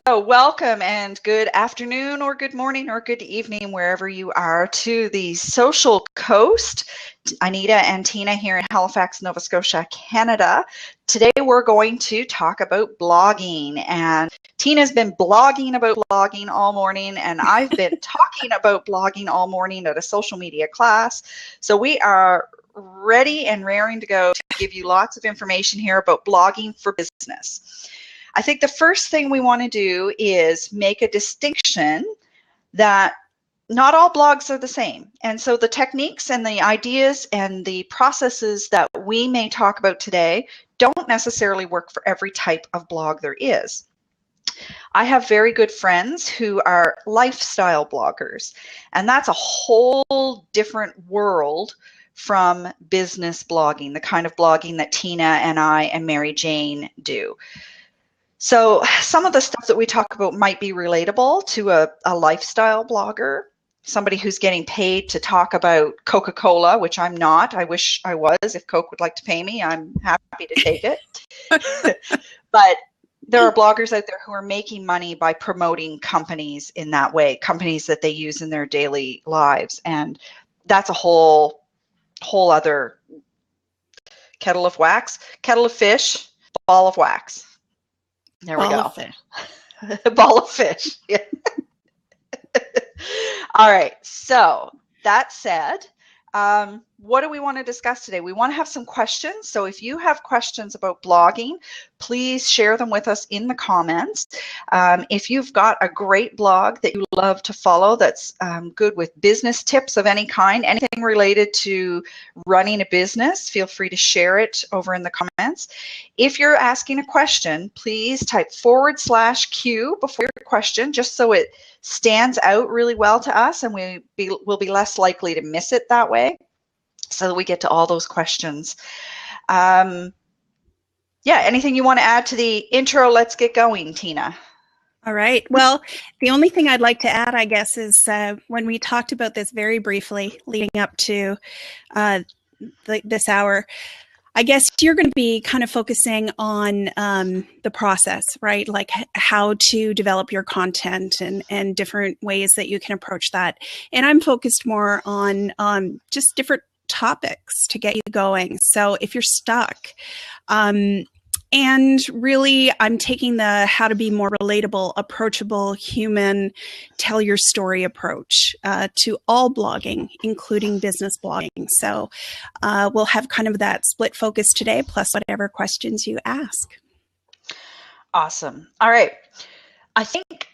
So, welcome and good afternoon, or good morning, or good evening, wherever you are, to the Social Coast. Anita and Tina here in Halifax, Nova Scotia, Canada. Today, we're going to talk about blogging. And Tina's been blogging about blogging all morning, and I've been talking about blogging all morning at a social media class. So, we are ready and raring to go to give you lots of information here about blogging for business. I think the first thing we want to do is make a distinction that not all blogs are the same. And so the techniques and the ideas and the processes that we may talk about today don't necessarily work for every type of blog there is. I have very good friends who are lifestyle bloggers, and that's a whole different world from business blogging, the kind of blogging that Tina and I and Mary Jane do. So some of the stuff that we talk about might be relatable to a lifestyle blogger, somebody who's getting paid to talk about Coca-Cola, which I'm not. I wish I was. If Coke would like to pay me, I'm happy to take it. But there are bloggers out there who are making money by promoting companies in that way, companies that they use in their daily lives. And that's a whole other kettle of fish, ball of wax. There we go. Ball of fish. Yeah. All right. So that said, what do we want to discuss today? We want to have some questions. So if you have questions about blogging, please share them with us in the comments. If you've got a great blog that you love to follow that's good with business tips of any kind, anything related to running a business, feel free to share it over in the comments. If you're asking a question, please type /Q before your question, just so it stands out really well to us and we'll be less likely to miss it that way, so that we get to all those questions. Yeah, anything you want to add to the intro? Let's get going, Tina. All right. Well, the only thing I'd like to add, I guess, is when we talked about this very briefly leading up to this hour, I guess you're going to be kind of focusing on the process, right? Like how to develop your content and different ways that you can approach that. And I'm focused more on just different topics to get you going. So if you're stuck, and really, I'm taking the how to be more relatable, approachable, human, tell your story approach to all blogging, including business blogging. So we'll have kind of that split focus today, plus whatever questions you ask. Awesome. All right. I think,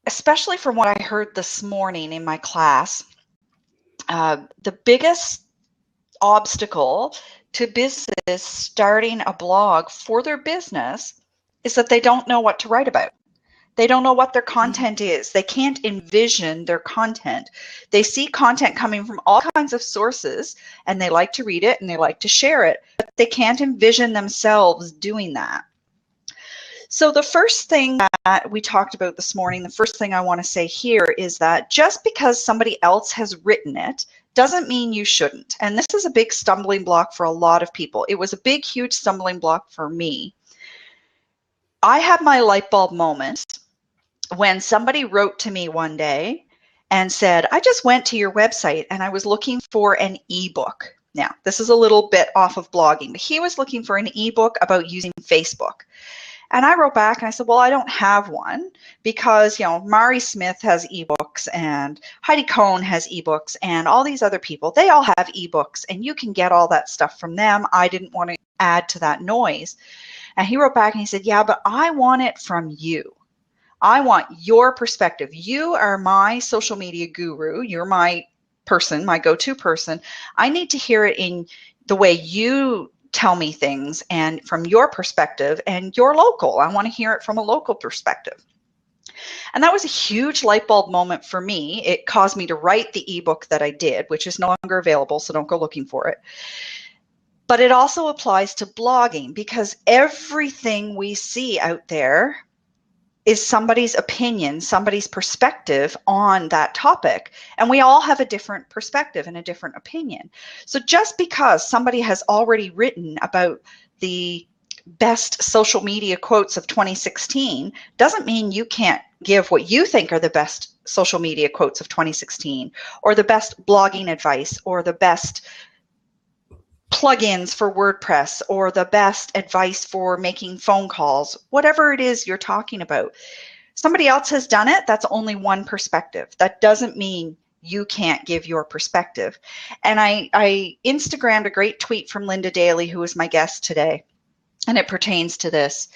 especially from what I heard this morning in my class, the biggest obstacle to businesses starting a blog for their business is that they don't know what to write about. They don't know what their content is. They can't envision their content. They see content coming from all kinds of sources and they like to read it and they like to share it, but they can't envision themselves doing that. So the first thing that we talked about this morning, the first thing I want to say here is that just because somebody else has written it doesn't mean you shouldn't. And this is a big stumbling block for a lot of people. It was a big, huge stumbling block for me. I had my light bulb moment when somebody wrote to me one day and said, I just went to your website and I was looking for an ebook. Now, this is a little bit off of blogging, but he was looking for an ebook about using Facebook. And I wrote back and I said, well, I don't have one because, you know, Mari Smith has ebooks and Heidi Cohn has ebooks and all these other people, they all have ebooks and you can get all that stuff from them. I didn't want to add to that noise. And he wrote back and he said, yeah, but I want it from you. I want your perspective. You are my social media guru. You're my person, my go-to person. I need to hear it in the way you tell me things and from your perspective, and you're local. I want to hear it from a local perspective. And that was a huge light bulb moment for me. It caused me to write the ebook that I did, which is no longer available, so don't go looking for it. But it also applies to blogging because everything we see out there is somebody's opinion, somebody's perspective on that topic. And we all have a different perspective and a different opinion. So just because somebody has already written about the best social media quotes of 2016 doesn't mean you can't give what you think are the best social media quotes of 2016, or the best blogging advice, or the best plugins for WordPress, or the best advice for making phone calls, whatever it is you're talking about. Somebody else has done it. That's only one perspective. That doesn't mean you can't give your perspective. And I Instagrammed a great tweet from Linda Daly, who was my guest today, and it pertains to this.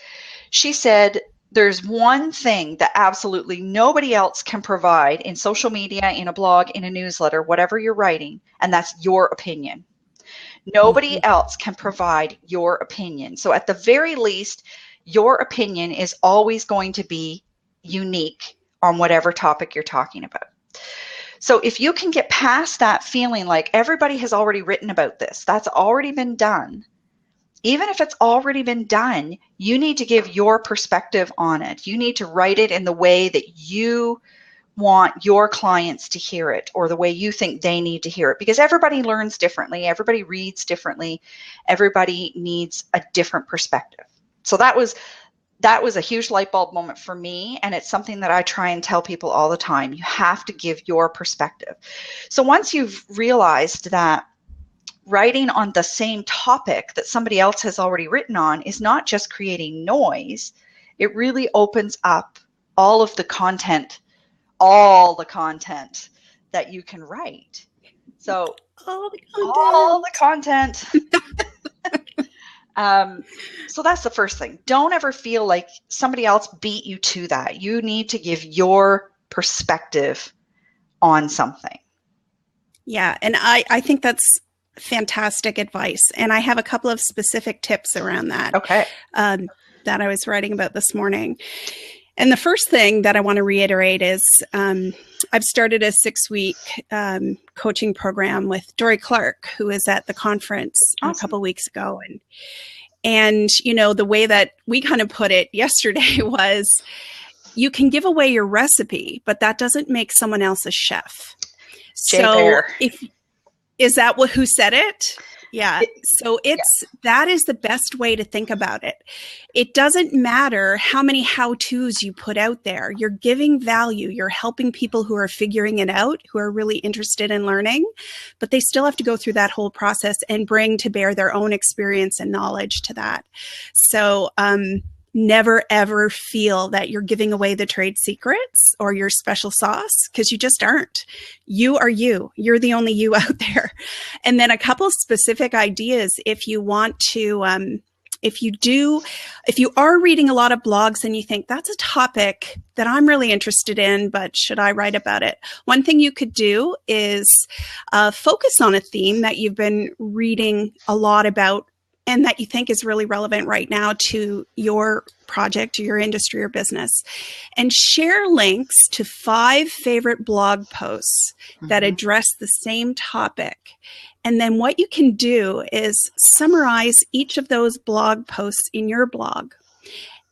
She said, there's one thing that absolutely nobody else can provide in social media, in a blog, in a newsletter, whatever you're writing, and that's your opinion. Nobody else can provide your opinion. So at the very least, your opinion is always going to be unique on whatever topic you're talking about. So if you can get past that feeling like everybody has already written about this, that's already been done. Even if it's already been done, you need to give your perspective on it. You need to write it in the way that you want your clients to hear it, or the way you think they need to hear it, because everybody learns differently, everybody reads differently, everybody needs a different perspective. So that was a huge light bulb moment for me, and it's something that I try and tell people all the time. You have to give your perspective. So once you've realized that writing on the same topic that somebody else has already written on is not just creating noise, it really opens up all the content that you can write. So all the content. So that's the first thing. Don't ever feel like somebody else beat you to that. You need to give your perspective on something. Yeah, and I think that's fantastic advice. And I have a couple of specific tips around that. Okay. That I was writing about this morning. And the first thing that I want to reiterate is I've started a 6-week coaching program with Dory Clark, who was at the conference a couple weeks ago. And, you know, the way that we kind of put it yesterday was, you can give away your recipe, but that doesn't make someone else a chef. So is that who said it? Yeah. So that is the best way to think about it. It doesn't matter how many how-tos you put out there. You're giving value. You're helping people who are figuring it out, who are really interested in learning, but they still have to go through that whole process and bring to bear their own experience and knowledge to that. So, never ever feel that you're giving away the trade secrets or your special sauce, because you just aren't. You are you. You're the only you out there. And then a couple specific ideas if you want to, if you are reading a lot of blogs and you think that's a topic that I'm really interested in, but should I write about it? One thing you could do is focus on a theme that you've been reading a lot about and that you think is really relevant right now to your project, or your industry or business, and share links to 5 favorite blog posts that address the same topic. And then what you can do is summarize each of those blog posts in your blog.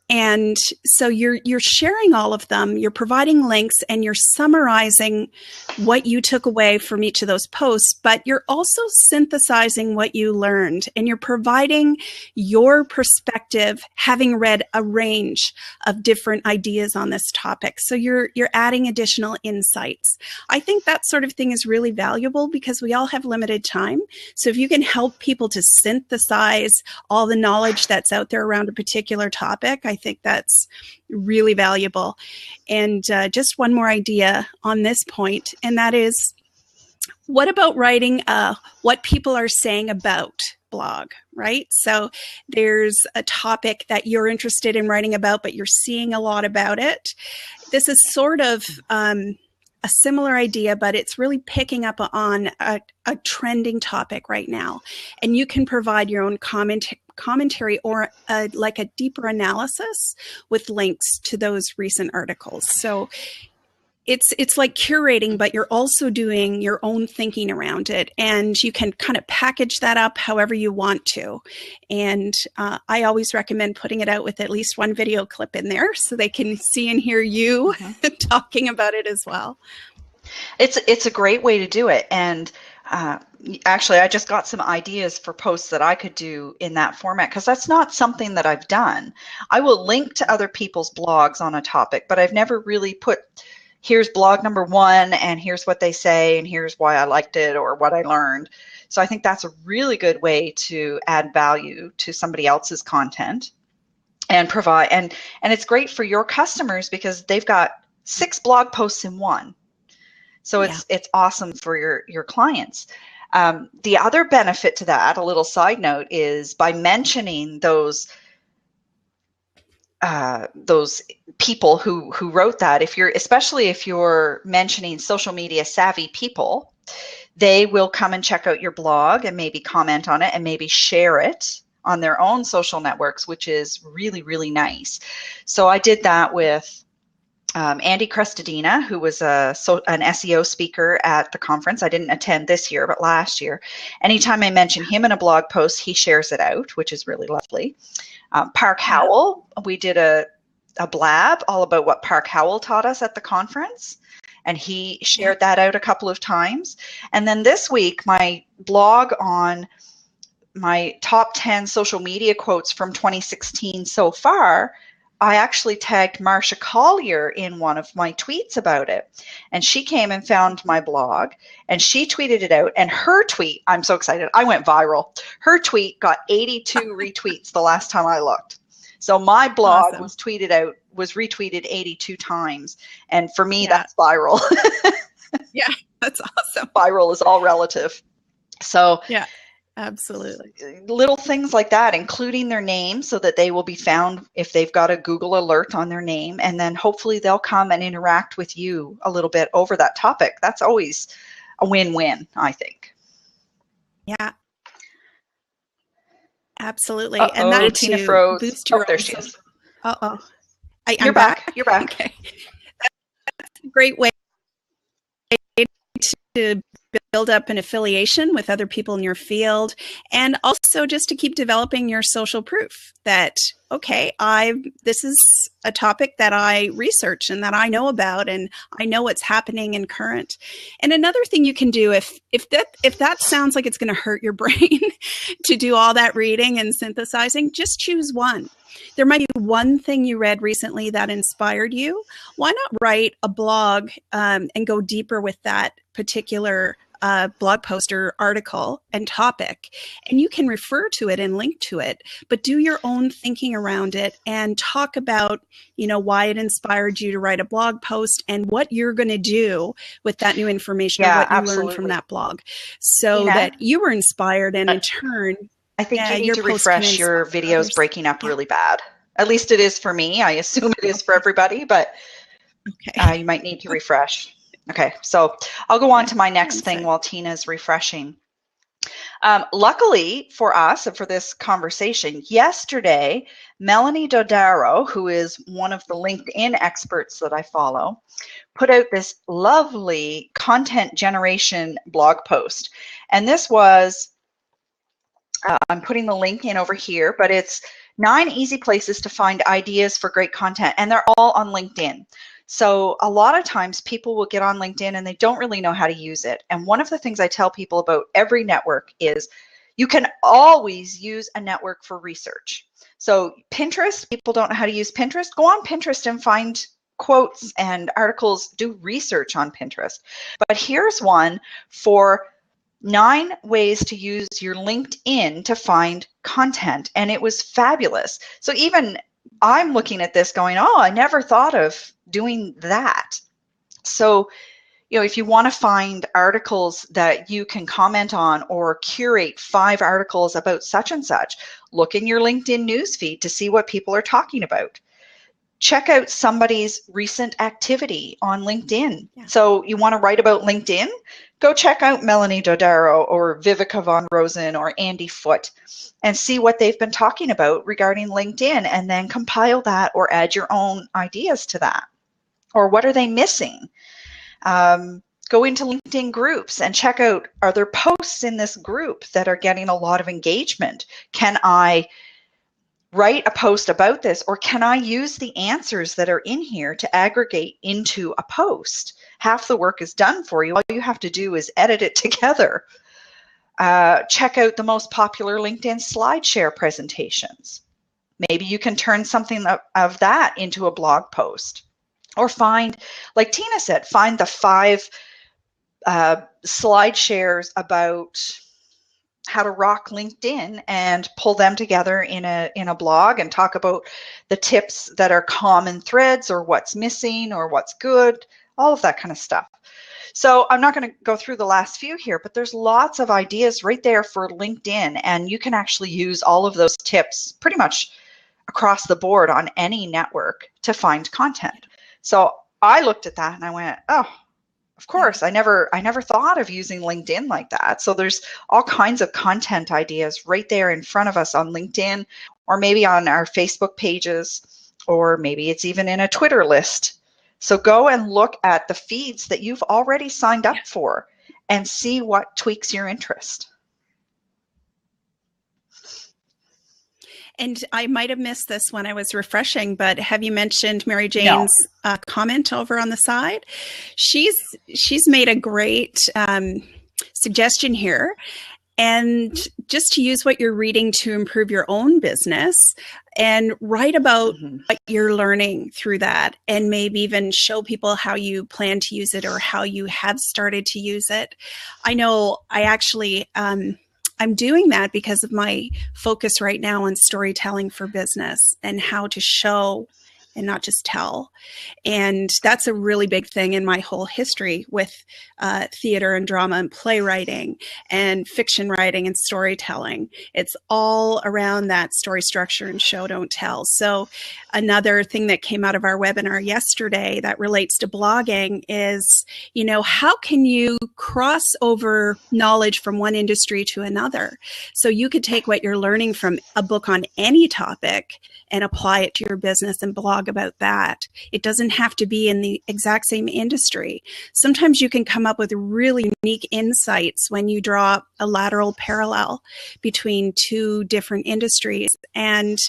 And so you're sharing all of them, you're providing links, and you're summarizing what you took away from each of those posts, but you're also synthesizing what you learned, and you're providing your perspective, having read a range of different ideas on this topic. So you're adding additional insights. I think that sort of thing is really valuable because we all have limited time. So if you can help people to synthesize all the knowledge that's out there around a particular topic, I think that's really valuable. And just one more idea on this point, and that is, what about writing what people are saying about blog, right? So there's a topic that you're interested in writing about, but you're seeing a lot about it. This is sort of a similar idea, but it's really picking up on a trending topic right now. And you can provide your own commentary or like a deeper analysis with links to those recent articles. So it's like curating, but you're also doing your own thinking around it, and you can kind of package that up however you want to. And I always recommend putting it out with at least one video clip in there so they can see and hear you talking about it as well. It's a great way to do it. And Actually, I just got some ideas for posts that I could do in that format, because that's not something that I've done. I will link to other people's blogs on a topic, but I've never really put, here's blog number 1 and here's what they say and here's why I liked it or what I learned. So I think that's a really good way to add value to somebody else's content and provide, and it's great for your customers because they've got 6 blog posts in one. So it's awesome for your clients. The other benefit to that, a little side note, is by mentioning those people who wrote that. Especially if you're mentioning social media savvy people, they will come and check out your blog and maybe comment on it and maybe share it on their own social networks, which is really, really nice. So I did that with Andy Crestodina, who was an SEO speaker at the conference. I didn't attend this year, but last year. Anytime I mention him in a blog post, he shares it out, which is really lovely. Park Howell, we did a blab all about what Park Howell taught us at the conference, and he shared that out a couple of times. And then this week, my blog on my top 10 social media quotes from 2016 so far, I actually tagged Marsha Collier in one of my tweets about it. And she came and found my blog and she tweeted it out. And her tweet, I'm so excited, I went viral. Her tweet got 82 retweets the last time I looked. So my blog was retweeted 82 times. And for me, that's viral. Yeah, that's awesome. Viral is all relative. So yeah. Absolutely. Little things like that, including their name so that they will be found if they've got a Google alert on their name. And then hopefully they'll come and interact with you a little bit over that topic. That's always a win-win, I think. Yeah. Absolutely. And that Tina froze. Boost your there she is. You're back. You're back. Okay. That's a great way to build up an affiliation with other people in your field, and also just to keep developing your social proof that, okay, this is a topic that I research and that I know about, and I know what's happening in current. And another thing you can do, if that sounds like it's going to hurt your brain to do all that reading and synthesizing, just choose one. There might be one thing you read recently that inspired you. Why not write a blog and go deeper with that particular blog post or article and topic, and you can refer to it and link to it, but do your own thinking around it and talk about, why it inspired you to write a blog post and what you're going to do with that new information or what you learned from that blog, so that you were inspired, and in turn, I think you need to refresh. Your video's breaking up really bad. At least it is for me. I assume it is for everybody, but you might need to refresh. Okay, so I'll go on to my next thing while Tina's refreshing. Luckily for us and for this conversation, yesterday, Melanie Dodaro, who is one of the LinkedIn experts that I follow, put out this lovely content generation blog post. And this was, I'm putting the link in over here, but it's 9 easy places to find ideas for great content, and they're all on LinkedIn. So a lot of times people will get on LinkedIn and they don't really know how to use it. And one of the things I tell people about every network is you can always use a network for research. So Pinterest, people don't know how to use Pinterest. Go on Pinterest and find quotes and articles, do research on Pinterest. But here's one for 9 ways to use your LinkedIn to find content. And it was fabulous. So even I'm looking at this going, oh, I never thought of doing that. So, if you want to find articles that you can comment on or curate 5 articles about such and such, look in your LinkedIn newsfeed to see what people are talking about. Check out somebody's recent activity on LinkedIn. Yeah. So you want to write about LinkedIn? Go check out Melanie Dodaro or Vivica Von Rosen or Andy Foote and see what they've been talking about regarding LinkedIn, and then compile that or add your own ideas to that. Or what are they missing? Go into LinkedIn groups and check out, are there posts in this group that are getting a lot of engagement? Can I write a post about this, or can I use the answers that are in here to aggregate into a post? Half the work is done for you. All you have to do is edit it together. Check out the most popular LinkedIn SlideShare presentations. Maybe you can turn something of that into a blog post. Or find, like Tina said, find the 5 slide shares about how to rock LinkedIn and pull them together in a blog and talk about the tips that are common threads or what's missing or what's good, all of that kind of stuff. So I'm not going to go through the last few here, but there's lots of ideas right there for LinkedIn, and you can actually use all of those tips pretty much across the board on any network to find content. So I looked at that and I went, oh, of course, I never thought of using LinkedIn like that. So there's all kinds of content ideas right there in front of us on LinkedIn, or maybe on our Facebook pages, or maybe it's even in a Twitter list. So go and look at the feeds that you've already signed up for and see what tweaks your interest. And I might have missed this when I was refreshing, but have you mentioned Mary Jane's comment over on the side? She's made a great suggestion here. And just to use what you're reading to improve your own business and write about what you're learning through that, and maybe even show people how you plan to use it or how you have started to use it. I know I actually, I'm doing that because of my focus right now on storytelling for business and how to show and not just tell. And that's a really big thing in my whole history with theater and drama and playwriting and fiction writing and storytelling. It's all around that story structure and show, don't tell. So another thing that came out of our webinar yesterday that relates to blogging is, you know, how can you cross over knowledge from one industry to another? So you could take what you're learning from a book on any topic and apply it to your business and blog about that. It doesn't have to be in the exact same industry. Sometimes you can come up with really unique insights when you draw a lateral parallel between 2 different industries. And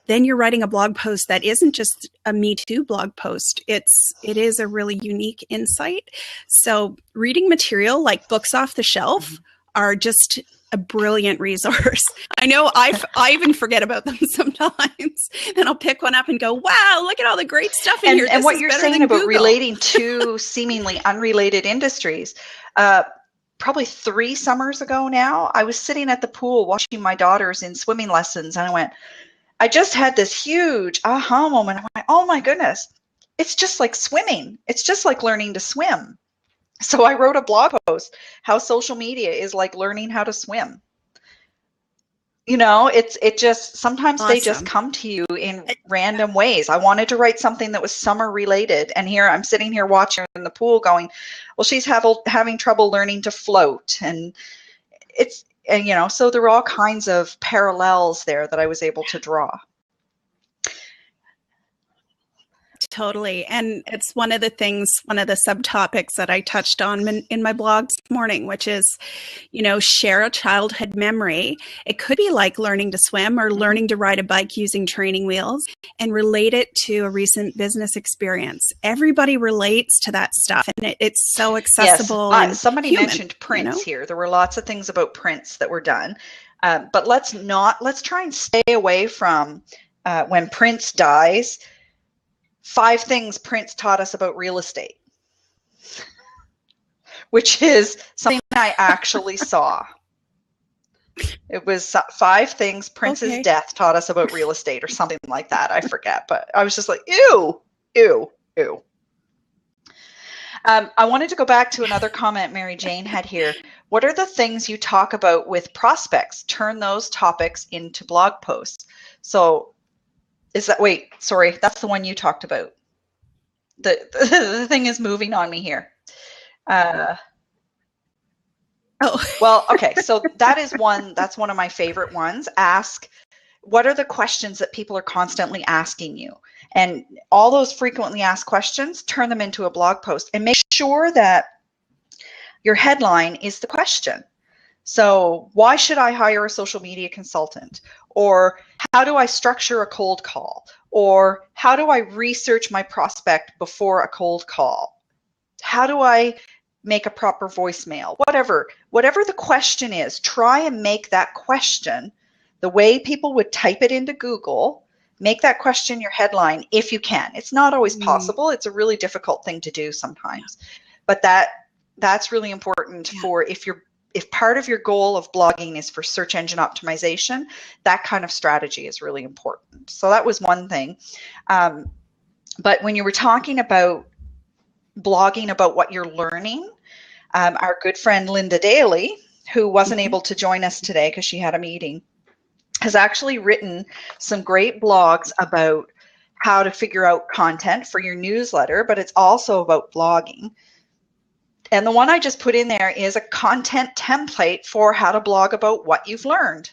then you're writing a blog post that isn't just a Me Too blog post. It is a really unique insight. So reading material like books off the shelf are just a brilliant resource. I know I even forget about them sometimes. Then I'll pick one up and go, wow, look at all the great stuff in here. And what you're saying about relating to seemingly unrelated industries, probably 3 summers ago now, I was sitting at the pool watching my daughters in swimming lessons, and I just had this huge aha moment. I went, oh my goodness, it's just like swimming. It's just like learning to swim. So I wrote a blog post, how social media is like learning how to swim. You know, it just, sometimes They just come to you in random ways. I wanted to write something that was summer related. And here I'm sitting here watching her in the pool going, well, she's having trouble learning to float. And you know, so there were all kinds of parallels there that I was able to draw. Totally. And it's one of the subtopics that I touched on in my blog this morning, which is, you know, share a childhood memory. It could be like learning to swim or learning to ride a bike using training wheels, and relate it to a recent business experience. Everybody relates to that stuff, and it's so accessible. Yes. Somebody mentioned prints here. There were lots of things about prints that were done. But let's try and stay away from when Prince dies. 5 things Prince taught us about real estate, which is something I actually saw. It was 5 things Prince's death taught us about real estate, or something like that. I forget, but I was just like, ew, ew, ew. I wanted to go back to another comment Mary Jane had here. What are the things you talk about with prospects? Turn those topics into blog posts. So sorry, that's the one you talked about. The thing is moving on me here. Well, okay. So that's one of my favorite ones. What are the questions that people are constantly asking you? And all those frequently asked questions, turn them into a blog post, and make sure that your headline is the question. So why should I hire a social media consultant? Or how do I structure a cold call? Or how do I research my prospect before a cold call? How do I make a proper voicemail? Whatever the question is, try and make that question the way people would type it into Google. Make that question your headline if you can. It's not always possible. It's a really difficult thing to do sometimes. But that's really important for if part of your goal of blogging is for search engine optimization, that kind of strategy is really important. So that was one thing. But when you were talking about blogging about what you're learning, our good friend Linda Daly, who wasn't able to join us today because she had a meeting, has actually written some great blogs about how to figure out content for your newsletter, but it's also about blogging. And the one I just put in there is a content template for how to blog about what you've learned.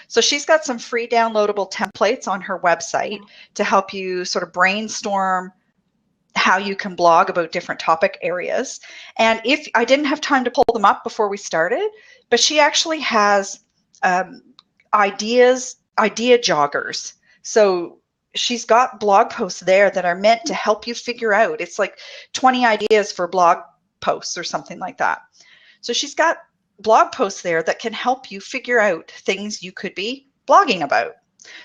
So she's got some free downloadable templates on her website to help you sort of brainstorm how you can blog about different topic areas. And if I didn't have time to pull them up before we started, but she actually has idea joggers. So she's got blog posts there that are meant to help you figure out. It's like 20 ideas for blog posts or something like that. So she's got blog posts there that can help you figure out things you could be blogging about.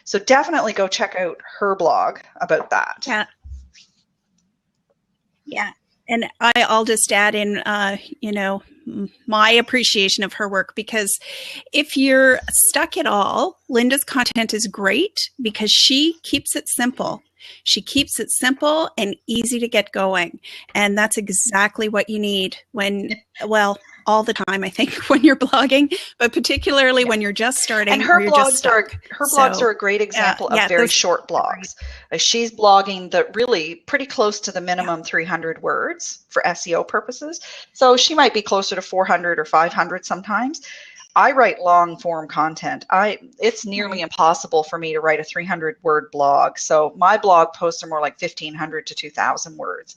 So definitely go check out her blog about that. Yeah. And I'll just add in, my appreciation of her work, because if you're stuck at all, Linda's content is great because she keeps it simple. She keeps it simple and easy to get going. And that's exactly what you need all the time, I think, when you're blogging, but particularly when you're just starting. And her blogs are a great example of very short blogs. She's blogging really pretty close to the minimum 300 words for SEO purposes. So she might be closer to 400 or 500 sometimes. I write long form content. It's nearly impossible for me to write a 300 word blog. So my blog posts are more like 1,500 to 2,000 words.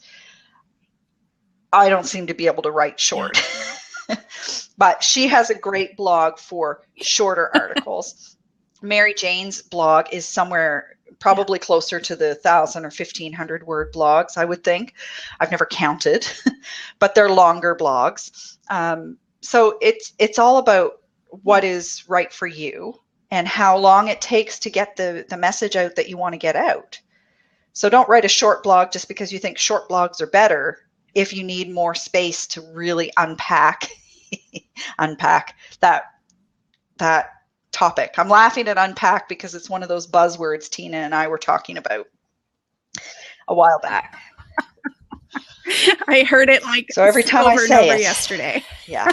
I don't seem to be able to write short. But she has a great blog for shorter articles. Mary Jane's blog is somewhere probably closer to the 1,000 or 1,500 word blogs, I would think. I've never counted, but they're longer blogs. So it's all about what is right for you and how long it takes to get the message out that you want to get out. So don't write a short blog just because you think short blogs are better if you need more space to really unpack that topic. I'm laughing at unpack because it's one of those buzzwords Tina and I were talking about a while back. I heard it like so every time I say it yesterday. Yeah.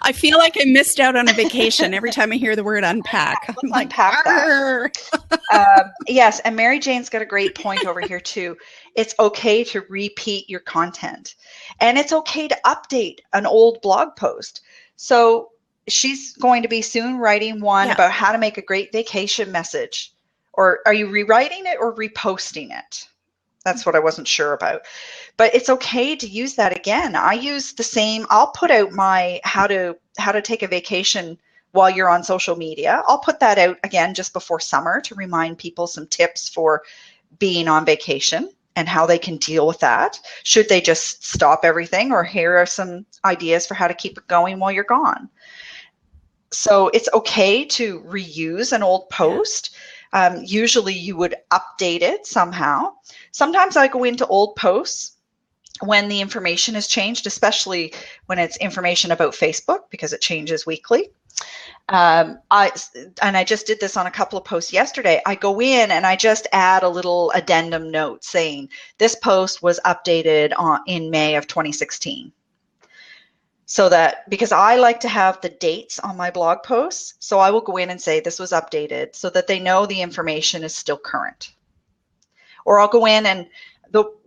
I feel like I missed out on a vacation every time I hear the word unpack. Let's unpack that. Yes, and Mary Jane's got a great point over here too. It's okay to repeat your content, and it's okay to update an old blog post. So she's going to be soon writing one about how to make a great vacation message. Or are you rewriting it or reposting it? That's what I wasn't sure about. But it's okay to use that again. I use the same. I'll put out my how to take a vacation while you're on social media. I'll put that out again just before summer to remind people some tips for being on vacation and how they can deal with that. Should they just stop everything, or here are some ideas for how to keep it going while you're gone. So it's okay to reuse an old post. Usually you would update it somehow. Sometimes I go into old posts when the information has changed, especially when it's information about Facebook because it changes weekly. I just did this on a couple of posts yesterday. I go in and I just add a little addendum note saying this post was updated in May of 2016. So that, because I like to have the dates on my blog posts, so I will go in and say this was updated so that they know the information is still current. Or I'll go in and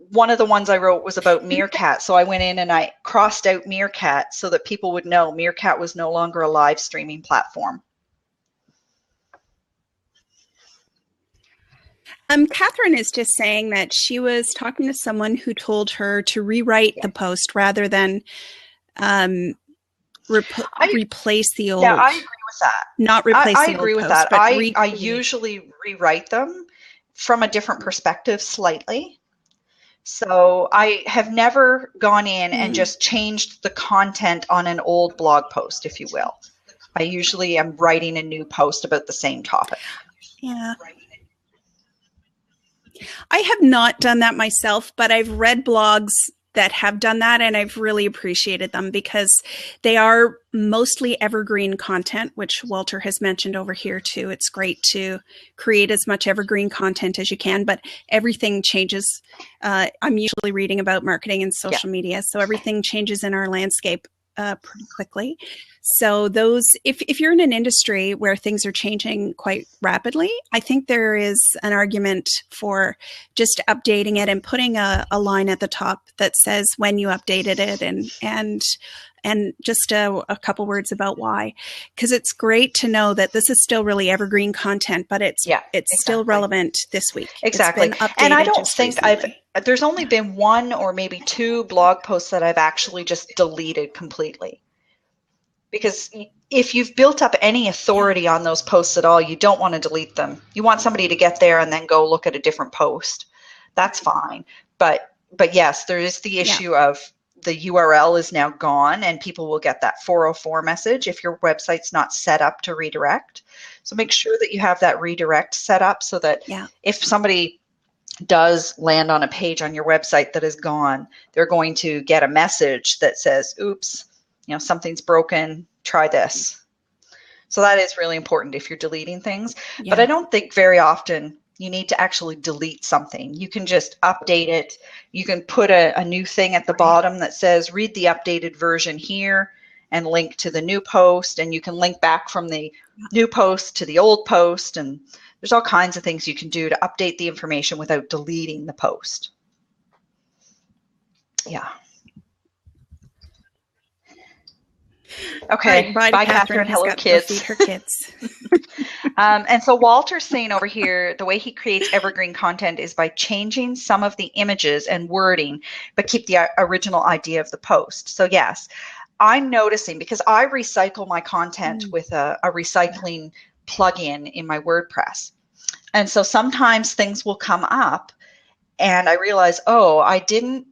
one of the ones I wrote was about Meerkat. So I went in and I crossed out Meerkat so that people would know Meerkat was no longer a live streaming platform. Catherine is just saying that she was talking to someone who told her to rewrite the post rather than replace the old. Yeah, I agree with that. Not replace the old. I agree with that. I usually rewrite them from a different perspective slightly. So I have never gone in and Mm. just changed the content on an old blog post, if you will. I usually am writing a new post about the same topic. Yeah. I have not done that myself, but I've read blogs that have done that, and I've really appreciated them because they are mostly evergreen content, which Walter has mentioned over here too. It's great to create as much evergreen content as you can, but everything changes. I'm usually reading about marketing and social media, so everything changes in our landscape pretty quickly. So those, if you're in an industry where things are changing quite rapidly, I think there is an argument for just updating it and putting a line at the top that says when you updated it and just a couple words about why, because it's great to know that this is still really evergreen content, but it's still relevant this week. Exactly. It's been updated. And I don't think recently. there's only been one or maybe two blog posts that I've actually just deleted completely. Because if you've built up any authority on those posts at all, you don't want to delete them. You want somebody to get there and then go look at a different post. That's fine. But yes, there is the issue of the URL is now gone, and people will get that 404 message if your website's not set up to redirect. So make sure that you have that redirect set up so that if somebody does land on a page on your website that is gone, they're going to get a message that says, oops, something's broken, try this. So that is really important if you're deleting things. But I don't think very often you need to actually delete something. You can just update it. You can put a new thing at the bottom that says, read the updated version here, and link to the new post. And you can link back from the new post to the old post. And there's all kinds of things you can do to update the information without deleting the post. Yeah. Okay. Right, bye, Catherine. Hello, kids. Feed her kids. And so Walter's saying over here, the way he creates evergreen content is by changing some of the images and wording, but keep the original idea of the post. So yes, I'm noticing, because I recycle my content with a recycling plugin in my WordPress. And so sometimes things will come up and I realize, oh, I didn't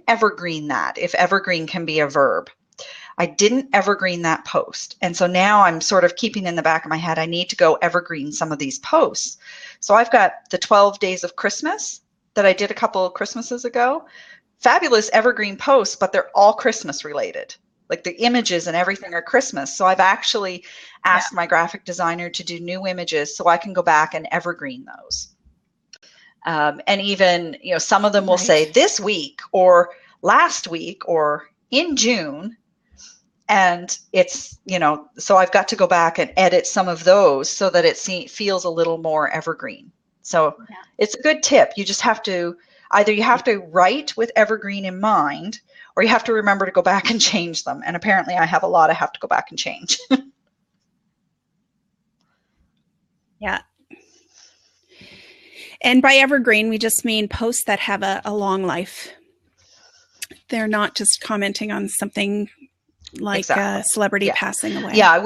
evergreen that, if evergreen can be a verb. I didn't evergreen that post. And so now I'm sort of keeping in the back of my head, I need to go evergreen some of these posts. So I've got the 12 days of Christmas that I did a couple of Christmases ago. Fabulous evergreen posts, but they're all Christmas related. Like the images and everything are Christmas. So I've actually asked my graphic designer to do new images so I can go back and evergreen those. And even, some of them will say this week or last week or in June. And it's, so I've got to go back and edit some of those so that it feels a little more evergreen. So it's a good tip. You just have to, either you have to write with evergreen in mind, or you have to remember to go back and change them. And apparently I have a lot I have to go back and change. Yeah. And by evergreen, we just mean posts that have a long life. They're not just commenting on something like a celebrity passing away. Yeah,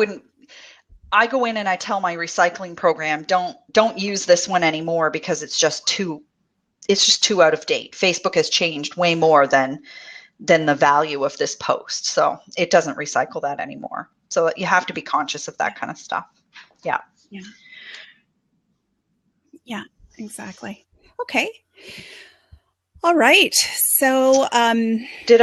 I go in and I tell my recycling program, don't use this one anymore because it's just too out of date. Facebook has changed way more than the value of this post. So it doesn't recycle that anymore. So you have to be conscious of that kind of stuff. Yeah. Yeah. Yeah, exactly. Okay. All right. So did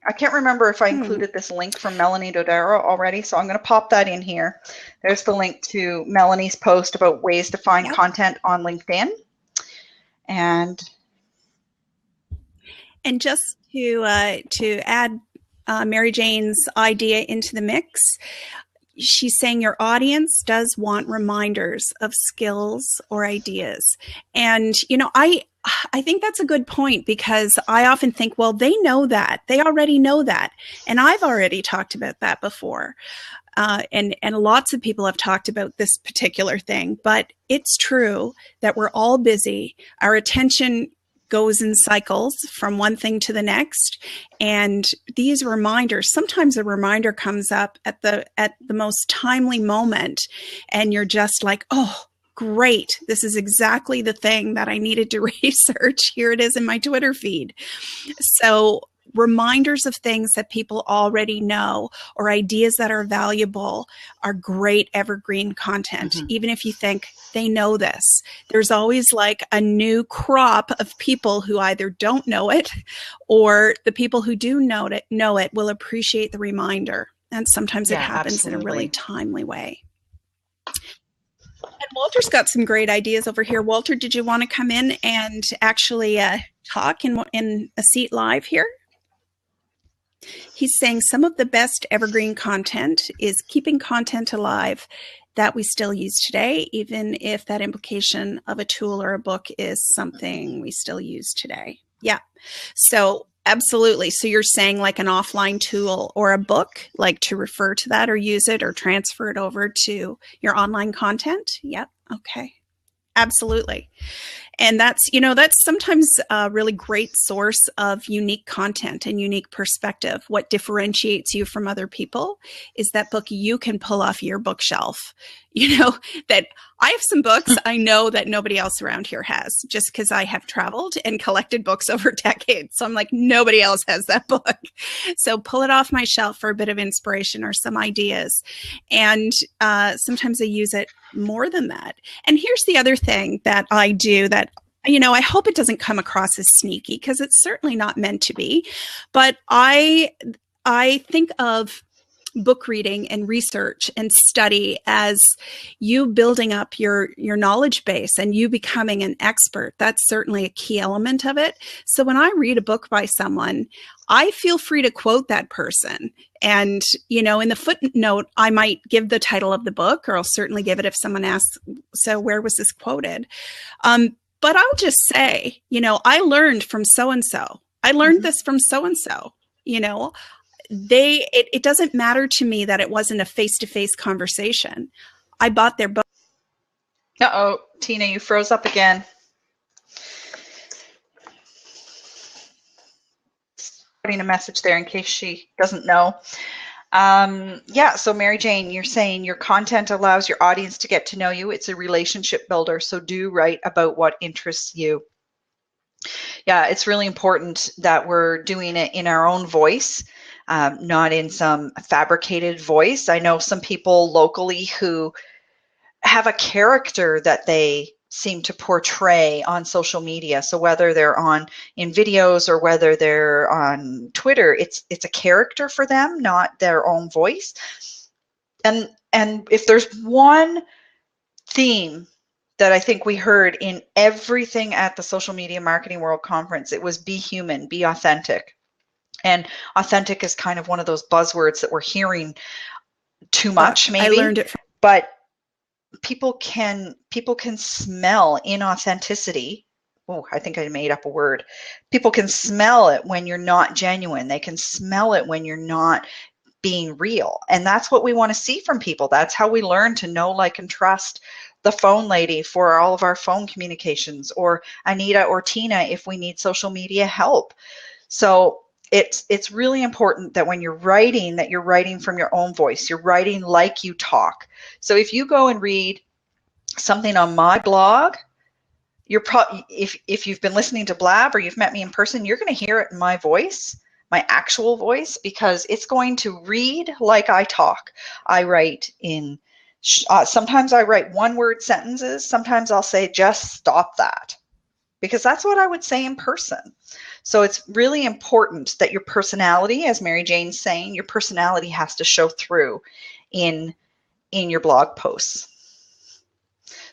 I can't remember if I included this link from Melanie Dodaro already, so I'm going to pop that in here. There's the link to Melanie's post about ways to find content on LinkedIn. And just to add Mary Jane's idea into the mix, she's saying your audience does want reminders of skills or ideas. And, I think that's a good point, because I often think, well, they know that. They already know that. And I've already talked about that before. And lots of people have talked about this particular thing. But it's true that we're all busy. Our attention goes in cycles from one thing to the next. And these reminders, sometimes a reminder comes up at the most timely moment. And you're just like, oh, great. This is exactly the thing that I needed to research. Here it is in my Twitter feed. So reminders of things that people already know or ideas that are valuable are great evergreen content. Mm-hmm. Even if you think they know this, there's always like a new crop of people who either don't know it, or the people who do know it will appreciate the reminder. And sometimes it happens in a really timely way. And Walter's got some great ideas over here. Walter, did you want to come in and actually talk in a seat live here? He's saying some of the best evergreen content is keeping content alive that we still use today, even if that implication of a tool or a book is something we still use today. Yeah. So absolutely. So you're saying like an offline tool or a book, like to refer to that or use it or transfer it over to your online content? Yep. Okay. Absolutely. And that's sometimes a really great source of unique content and unique perspective. What differentiates you from other people is that book you can pull off your bookshelf. That I have some books I know that nobody else around here has, just because I have traveled and collected books over decades. So I'm like, nobody else has that book. So pull it off my shelf for a bit of inspiration or some ideas. And sometimes I use it more than that. And here's the other thing that I do that, I hope it doesn't come across as sneaky, because it's certainly not meant to be. But I think of book reading and research and study as you building up your knowledge base and you becoming an expert. That's certainly a key element of it. So when I read a book by someone, I feel free to quote that person. And, in the footnote, I might give the title of the book, or I'll certainly give it if someone asks, so where was this quoted? But I'll just say, I learned from so-and-so. I learned this from so-and-so, It doesn't matter to me that it wasn't a face-to-face conversation. I bought their book. Uh-oh, Tina, you froze up again. Putting a message there in case she doesn't know. So Mary Jane, you're saying your content allows your audience to get to know you. It's a relationship builder. So do write about what interests you. Yeah, it's really important that we're doing it in our own voice. Not in some fabricated voice. I know some people locally who have a character that they seem to portray on social media. So whether they're in videos or whether they're on Twitter, it's a character for them, not their own voice. And if there's one theme that I think we heard in everything at the Social Media Marketing World Conference, it was be human, be authentic. And authentic is kind of one of those buzzwords that we're hearing too much, maybe. I learned it but people can smell inauthenticity. Oh, I think I made up a word. People can smell it when you're not genuine. They can smell it when you're not being real. And that's what we want to see from people. That's how we learn to know, like, and trust the phone lady for all of our phone communications, or Anita or Tina if we need social media help. So it's really important that when you're writing, that you're writing from your own voice. You're writing like you talk. So if you go and read something on my blog, you're if you've been listening to Blab or you've met me in person, you're going to hear it in my voice, my actual voice, because it's going to read like I talk. I write in sometimes I write one-word sentences. Sometimes I'll say, just stop that, because that's what I would say in person. So it's really important that your personality, as Mary Jane's saying, your personality has to show through in your blog posts.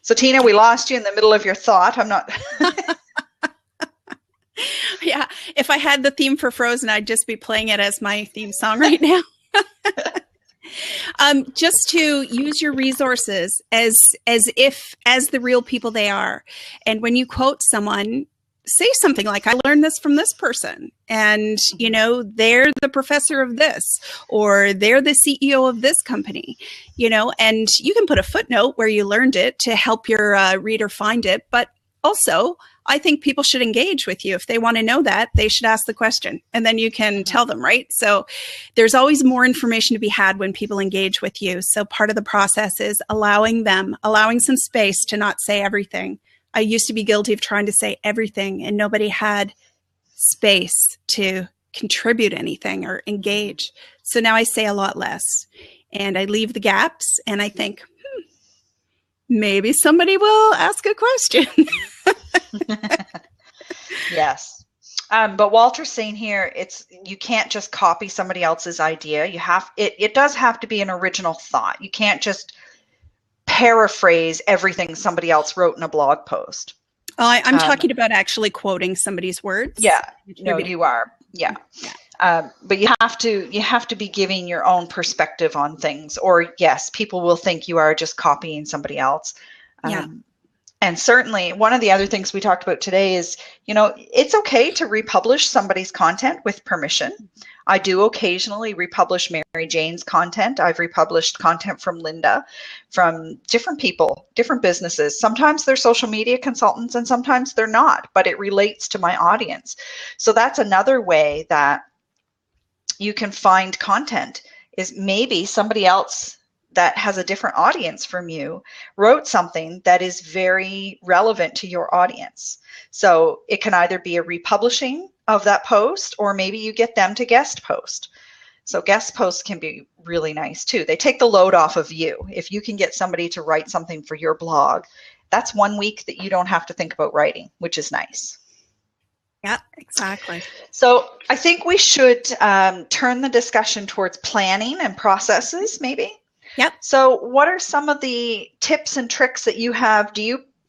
So Tina, we lost you in the middle of your thought. I'm not. Yeah, if I had the theme for Frozen, I'd just be playing it as my theme song right now. Just to use your resources as the real people they are. And when you quote someone, say something like, I learned this from this person, and they're the professor of this, or they're the CEO of this company, and you can put a footnote where you learned it to help your reader find it. But also, I think people should engage with you. If they want to know that, they should ask the question, and then you can tell them, right? So there's always more information to be had when people engage with you. So part of the process is allowing some space to not say everything. I used to be guilty of trying to say everything, and nobody had space to contribute anything or engage. So now I say a lot less, and I leave the gaps, and I think, maybe somebody will ask a question. Yes. But Walter's saying here, you can't just copy somebody else's idea. It does have to be an original thought. You can't just paraphrase everything somebody else wrote in a blog post. I'm talking about actually quoting somebody's words. Yeah, no, you are. Yeah. But you have to be giving your own perspective on things, or yes, people will think you are just copying somebody else. And certainly one of the other things we talked about today is, it's okay to republish somebody's content with permission. I do occasionally republish Mary Jane's content. I've republished content from Linda, from different people, different businesses. Sometimes they're social media consultants and sometimes they're not, but it relates to my audience. So that's another way that you can find content, is maybe somebody else that has a different audience from you wrote something that is very relevant to your audience. So it can either be a republishing of that post, or maybe you get them to guest post. So guest posts can be really nice too. They take the load off of you. If you can get somebody to write something for your blog, that's 1 week that you don't have to think about writing, which is nice. Yeah, exactly. So I think we should turn the discussion towards planning and processes, maybe. Yep. So what are some of the tips and tricks that you have?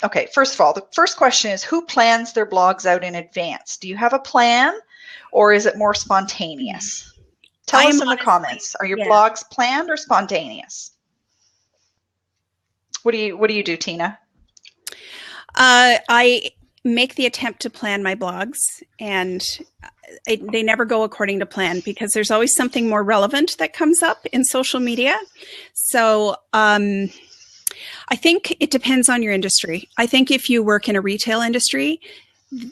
Okay, first of all, the first question is, who plans their blogs out in advance? Do you have a plan, or is it more spontaneous? Tell us in the comments. Are your blogs planned or spontaneous? What do you do, Tina? I make the attempt to plan my blogs, and they never go according to plan, because there's always something more relevant that comes up in social media. So I think it depends on your industry. I think if you work in a retail industry,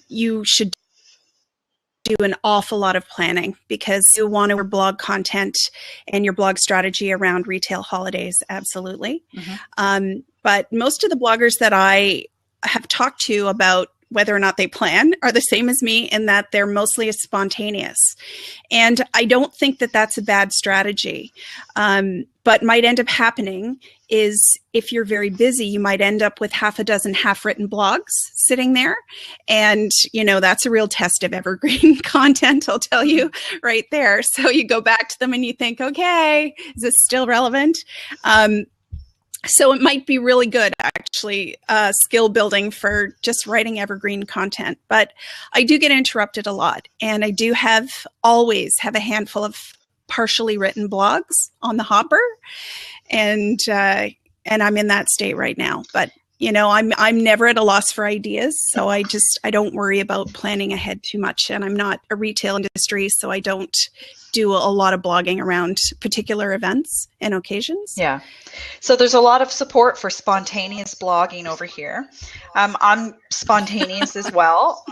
you should do an awful lot of planning, because you want to blog content and your blog strategy around retail holidays. Absolutely. Mm-hmm. But most of the bloggers that I have talked to about whether or not they plan are the same as me, in that they're mostly spontaneous. And I don't think that that's a bad strategy. But might end up happening is, if you're very busy, you might end up with half a dozen half-written blogs sitting there. And, that's a real test of evergreen content, I'll tell you right there. So you go back to them and you think, okay, is this still relevant? So it might be really good, actually, skill building for just writing evergreen content. But I do get interrupted a lot, and I do always have a handful of partially written blogs on the hopper, and I'm in that state right now. But I'm never at a loss for ideas, so I don't worry about planning ahead too much. And I'm not a retail industry, so I don't do a lot of blogging around particular events and occasions. Yeah. So there's a lot of support for spontaneous blogging over here. I'm spontaneous as well.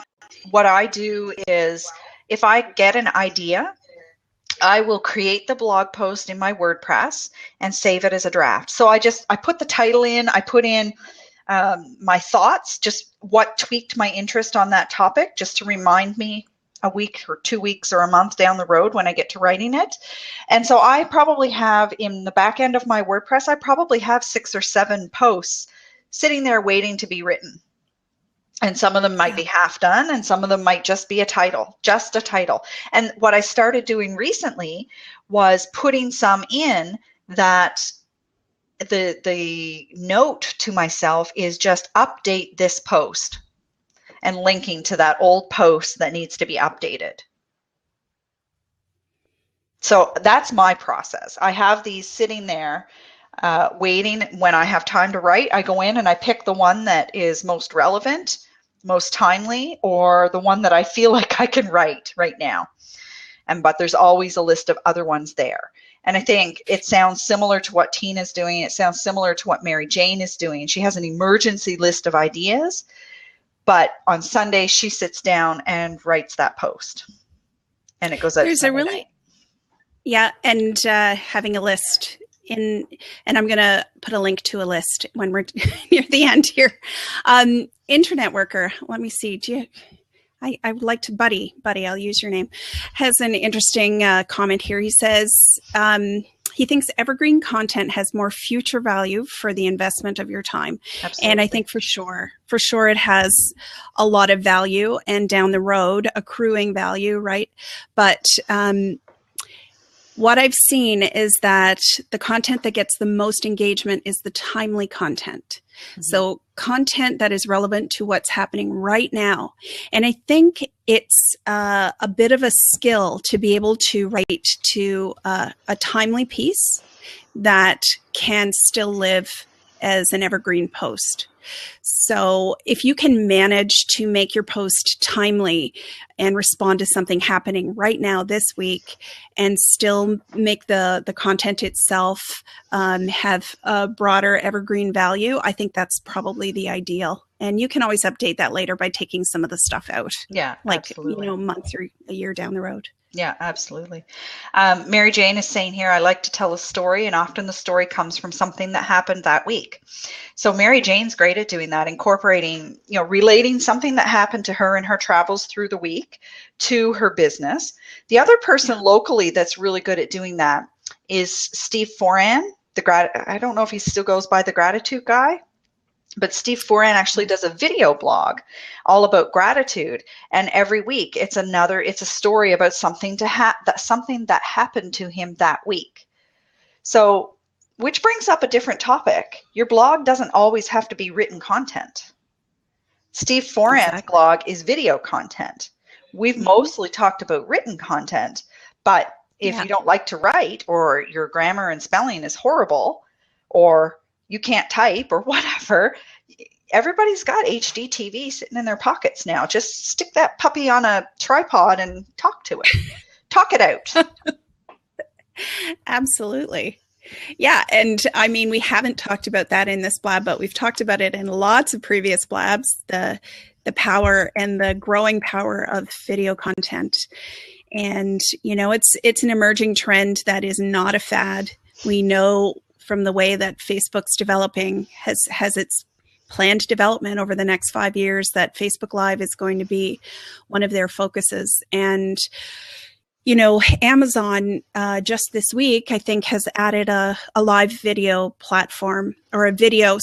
What I do is, if I get an idea, I will create the blog post in my WordPress and save it as a draft. So I put the title in, I put in my thoughts, just what tweaked my interest on that topic, just to remind me a week or 2 weeks or a month down the road when I get to writing it. And so I probably have, in the back end of my WordPress, I probably have 6 or 7 posts sitting there waiting to be written. And some of them might be half done, and some of them might just be just a title. And what I started doing recently was putting some in that the note to myself is just update this post, and linking to that old post that needs to be updated. So that's my process. I have these sitting there waiting. When I have time to write, I go in and I pick the one that is most relevant, most timely, or the one that I feel like I can write right now. But there's always a list of other ones there. And I think it sounds similar to what Tina's doing. It sounds similar to what Mary Jane is doing. She has an emergency list of ideas, But on Sunday, she sits down and writes that post. And it goes out Sunday night. Yeah, and having a list and I'm going to put a link to a list when we're near the end here. Internet worker, let me see. I would like to, Buddy, I'll use your name, has an interesting comment here. He says he thinks evergreen content has more future value for the investment of your time. Absolutely. And I think for sure it has a lot of value and down the road accruing value, right? But what I've seen is that the content that gets the most engagement is the timely content. Mm-hmm. So content that is relevant to what's happening right now. And I think it's a bit of a skill to be able to write to a timely piece that can still live as an evergreen post. So if you can manage to make your post timely and respond to something happening right now this week and still make the content itself have a broader evergreen value, I think that's probably the ideal. And you can always update that later by taking some of the stuff out. Yeah, like, absolutely. Months or a year down the road. Yeah, absolutely. Mary Jane is saying here, I like to tell a story, and often the story comes from something that happened that week. So Mary Jane's great at doing that, incorporating, relating something that happened to her in her travels through the week to her business. The other person locally that's really good at doing that is Steve Foran. I don't know if he still goes by the Gratitude Guy. But Steve Foran actually does a video blog all about gratitude. And every week it's a story about something that happened to him that week. So, which brings up a different topic. Your blog doesn't always have to be written content. Steve Foran's blog is video content. We've mostly talked about written content, but if you don't like to write, or your grammar and spelling is horrible, or you can't type or whatever, everybody's got HD TV sitting in their pockets now. Just stick that puppy on a tripod and talk to it. Talk it out. Absolutely. Yeah. And I mean, we haven't talked about that in this blab, but we've talked about it in lots of previous blabs, the power and the growing power of video content. And, it's an emerging trend that is not a fad. We know from the way that Facebook's developing, has its planned development over the next 5 years, that Facebook Live is going to be one of their focuses. And, Amazon just this week, I think, has added a live video platform, or a video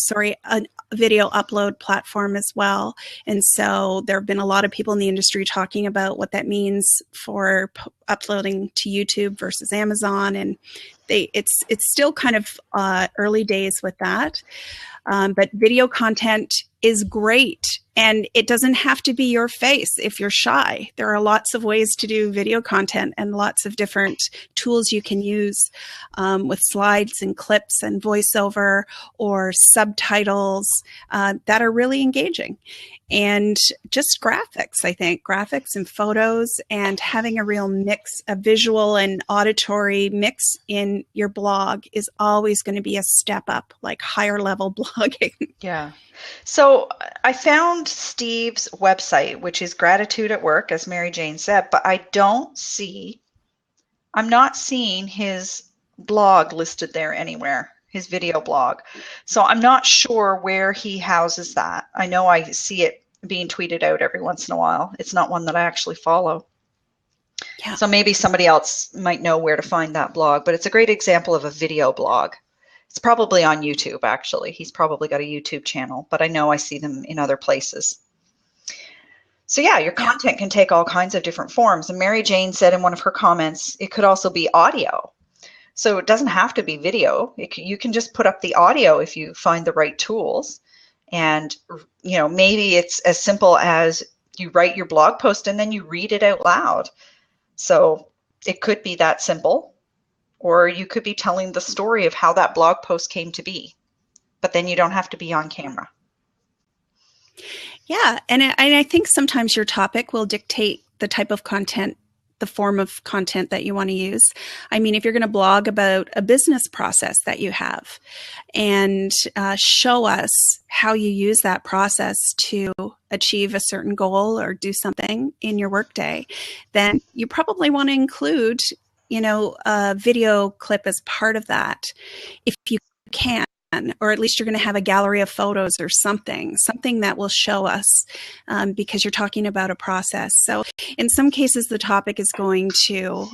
upload platform as well. And so there have been a lot of people in the industry talking about what that means for uploading to YouTube versus Amazon. And it's still kind of early days with that. But video content is great, and it doesn't have to be your face if you're shy. There are lots of ways to do video content and lots of different tools you can use with slides and clips and voiceover or subtitles that are really engaging. And just graphics, I think, graphics and photos, and having a real mix, a visual and auditory mix in your blog is always going to be a step up, like higher level blogging. Yeah. So I found Steve's website, which is Gratitude at Work, as Mary Jane said, but I'm not seeing his blog listed there anywhere, his video blog. So I'm not sure where he houses that. I know I see it being tweeted out every once in a while. It's not one that I actually follow. Yeah. So maybe somebody else might know where to find that blog, but it's a great example of a video blog. It's probably on YouTube, actually. He's probably got a YouTube channel, but I know I see them in other places. So yeah, your content can take all kinds of different forms. And Mary Jane said in one of her comments, it could also be audio. So it doesn't have to be video. You can just put up the audio if you find the right tools. And, maybe it's as simple as you write your blog post and then you read it out loud. So it could be that simple. Or you could be telling the story of how that blog post came to be, but then you don't have to be on camera. Yeah. And I think sometimes your topic will dictate the type of content the form of content that you want to use. I mean, if you're going to blog about a business process that you have and show us how you use that process to achieve a certain goal or do something in your workday, then you probably want to include, a video clip as part of that if you can. Or at least you're going to have a gallery of photos or something that will show us, because you're talking about a process. So in some cases, the topic is going to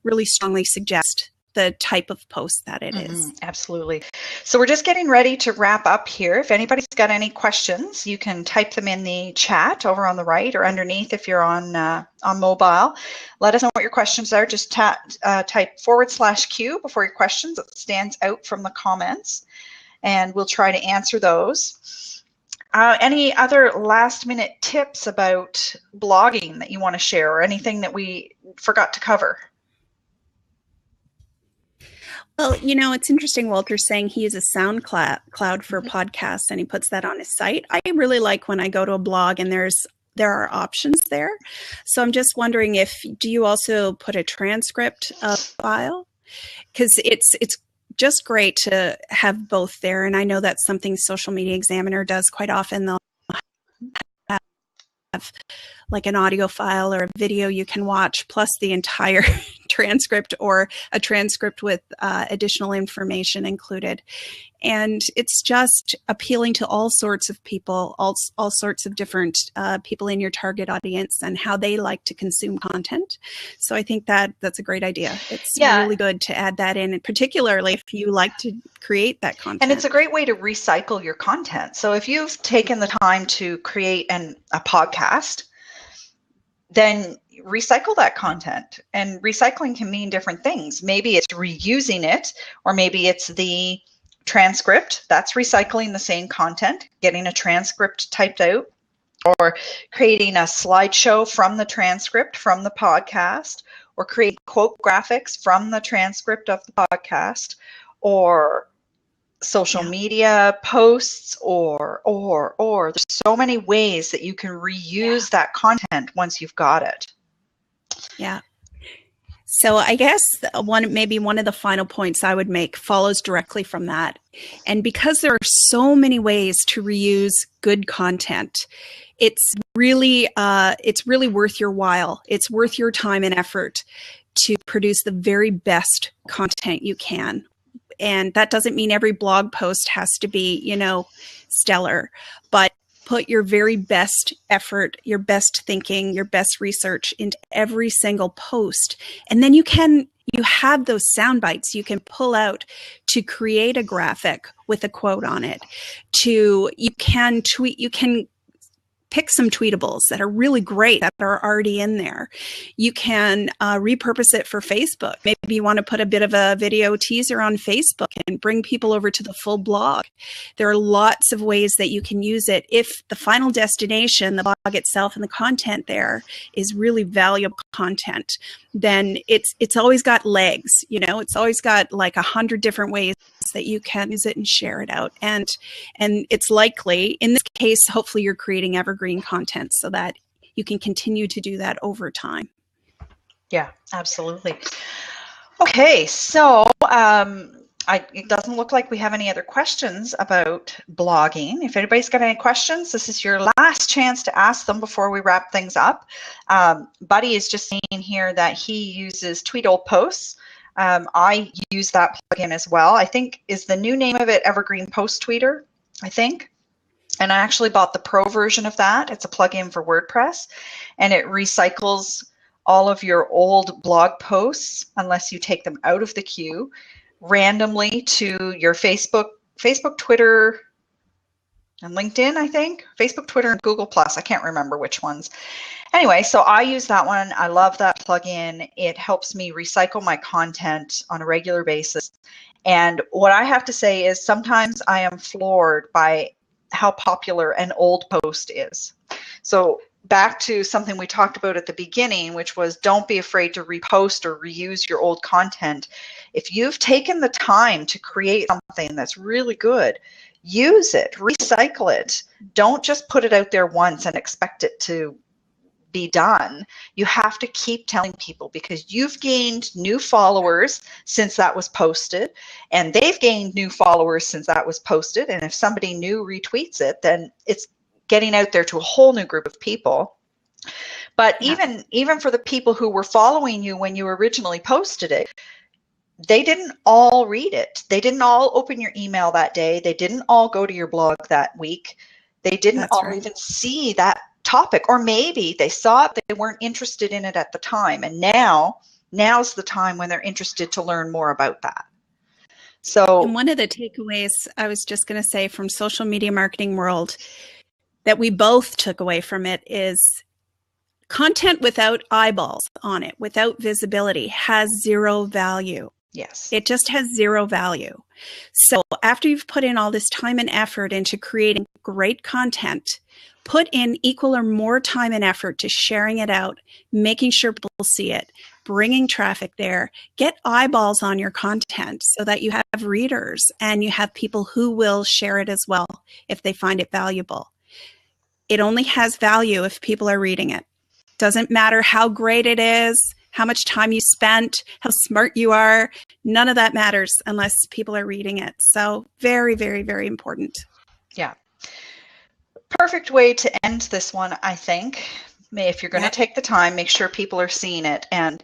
really strongly suggest the type of post that it is. Absolutely. So we're just getting ready to wrap up here. If anybody's got any questions, you can type them in the chat over on the right or underneath if you're on mobile. Let us know what your questions are. Just type /Q before your questions. It stands out from the comments, and we'll try to answer those. Any other last minute tips about blogging that you want to share, or anything that we forgot to cover? Well, it's interesting. Walter's saying he uses SoundCloud for podcasts, and he puts that on his site. I really like when I go to a blog and there are options there. So I'm just wondering, do you also put a transcript file? Because it's just great to have both there. And I know that's something Social Media Examiner does quite often. They'll have like an audio file or a video you can watch, plus the entire transcript, or a transcript with additional information included. And it's just appealing to all sorts of people, all sorts of different people in your target audience and how they like to consume content. So I think that's a great idea. It's really good to add that in, and particularly if you like to create that content. And it's a great way to recycle your content. So if you've taken the time to create a podcast, then recycle that content. And recycling can mean different things. Maybe it's reusing it, or maybe it's the transcript. That's recycling the same content, getting a transcript typed out, or creating a slideshow from the transcript from the podcast, or create quote graphics from the transcript of the podcast, or social media posts, or there's so many ways that you can reuse that content once you've got it. Yeah. So I guess one of the final points I would make follows directly from that. And because there are so many ways to reuse good content, it's really worth your while. It's worth your time and effort to produce the very best content you can. And that doesn't mean every blog post has to be, stellar, but put your very best effort, your best thinking, your best research into every single post. And then you have those sound bites you can pull out to create a graphic with a quote on it. You can pick some tweetables that are really great that are already in there. You can repurpose it for Facebook. Maybe you want to put a bit of a video teaser on Facebook and bring people over to the full blog. There are lots of ways that you can use it if the final destination, the blog itself and the content there, is really valuable content. Then it's always got legs. It's always got like 100 different ways that you can use it and share it out. And it's likely, in this case, hopefully you're creating evergreen content so that you can continue to do that over time. Yeah, absolutely. Okay, so it doesn't look like we have any other questions about blogging. If anybody's got any questions, this is your last chance to ask them before we wrap things up. Buddy is just saying here that he uses Tweetleposts. I use that plugin as well. I think is the new name of it Evergreen Post Tweeter, I think. And I actually bought the pro version of that. It's a plugin for WordPress, and it recycles all of your old blog posts, unless you take them out of the queue, randomly to your Facebook, Twitter, and LinkedIn, I think. Facebook, Twitter, and Google+. I can't remember which ones. Anyway, so I use that one. I love that plugin. It helps me recycle my content on a regular basis. And what I have to say is sometimes I am floored by how popular an old post is. So back to something we talked about at the beginning, which was don't be afraid to repost or reuse your old content. If you've taken the time to create something that's really good, use it, recycle it. Don't just put it out there once and expect it to be done. You have to keep telling people, because you've gained new followers since that was posted, and they've gained new followers since that was posted. And if somebody new retweets it, then it's getting out there to a whole new group of people. But even for the people who were following you when you originally posted it, they didn't all read it. They didn't all open your email that day. They didn't all go to your blog that week. They didn't all even see that topic, or maybe they saw it, they weren't interested in it at the time. And now's the time when they're interested to learn more about that. So, and one of the takeaways I was just going to say from social media marketing world that we both took away from it is content without eyeballs on it, without visibility, has zero value. Yes. It just has zero value. So after you've put in all this time and effort into creating great content, put in equal or more time and effort to sharing it out, making sure people see it, bringing traffic there, get eyeballs on your content so that you have readers and you have people who will share it as well if they find it valuable. It only has value if people are reading it. Doesn't matter how great it is, how much time you spent, how smart you are. None of that matters unless people are reading it. So very, very, very important. Yeah. Perfect way to end this one, I think. If you're going to take the time, make sure people are seeing it. And,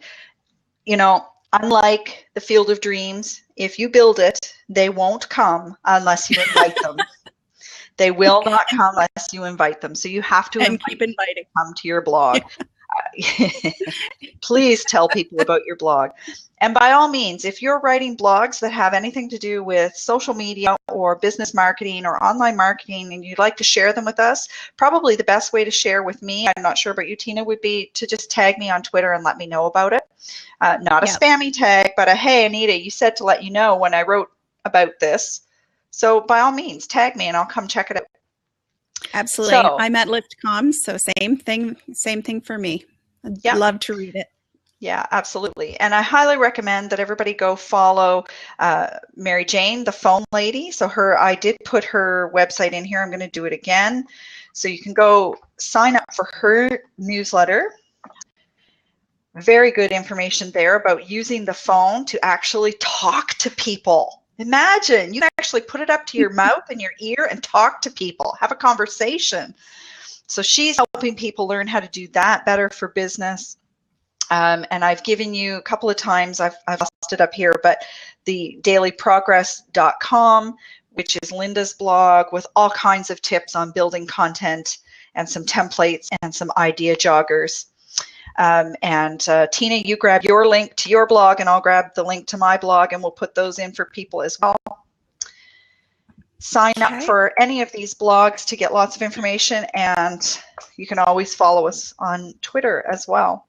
you know, unlike the Field of Dreams, if you build it, they won't come unless you invite them. They will not come unless you invite them. So you have to keep inviting. Come to your blog. Please tell people about your blog. And by all means, if you're writing blogs that have anything to do with social media or business marketing or online marketing, and you'd like to share them with us, probably the best way to share with me, I'm not sure about you, Tina, would be to just tag me on Twitter and let me know about it. Not a spammy tag, but a, hey, Anita, you said to let you know when I wrote about this. So by all means, tag me and I'll come check it out. Absolutely. So, I'm at LiftCom, so same thing for me. I'd love to read it. Yeah, absolutely. And I highly recommend that everybody go follow Mary Jane, the phone lady. So I did put her website in here. I'm going to do it again. So you can go sign up for her newsletter. Very good information there about using the phone to actually talk to people. Imagine you can actually put it up to your mouth and your ear and talk to people, have a conversation. So she's helping people learn how to do that better for business. And I've given you a couple of times, I've lost it up here, but the dailyprogress.com, which is Linda's blog with all kinds of tips on building content and some templates and some idea joggers. Tina, you grab your link to your blog and I'll grab the link to my blog and we'll put those in for people as well. Sign up for any of these blogs to get lots of information, and you can always follow us on Twitter as well.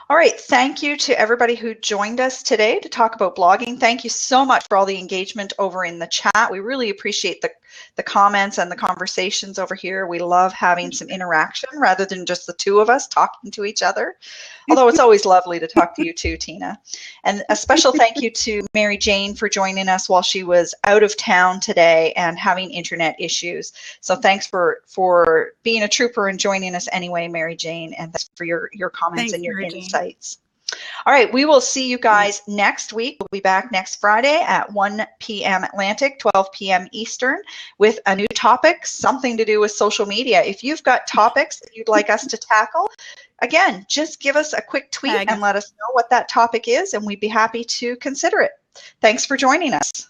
All right, thank you to everybody who joined us today to talk about blogging. Thank you so much for all the engagement over in the chat. We really appreciate the comments and the conversations over here. We love having some interaction rather than just the two of us talking to each other. Although it's always lovely to talk to you too, Tina. And a special thank you to Mary Jane for joining us while she was out of town today and having internet issues. So thanks for being a trooper and joining us anyway, Mary Jane, and thanks for your comments and your insights. All right, we will see you guys next week. We'll be back next Friday at 1 p.m. Atlantic, 12 p.m. Eastern with a new topic, something to do with social media. If you've got topics that you'd like us to tackle, again, just give us a quick tweet and let us know what that topic is, and we'd be happy to consider it. Thanks for joining us.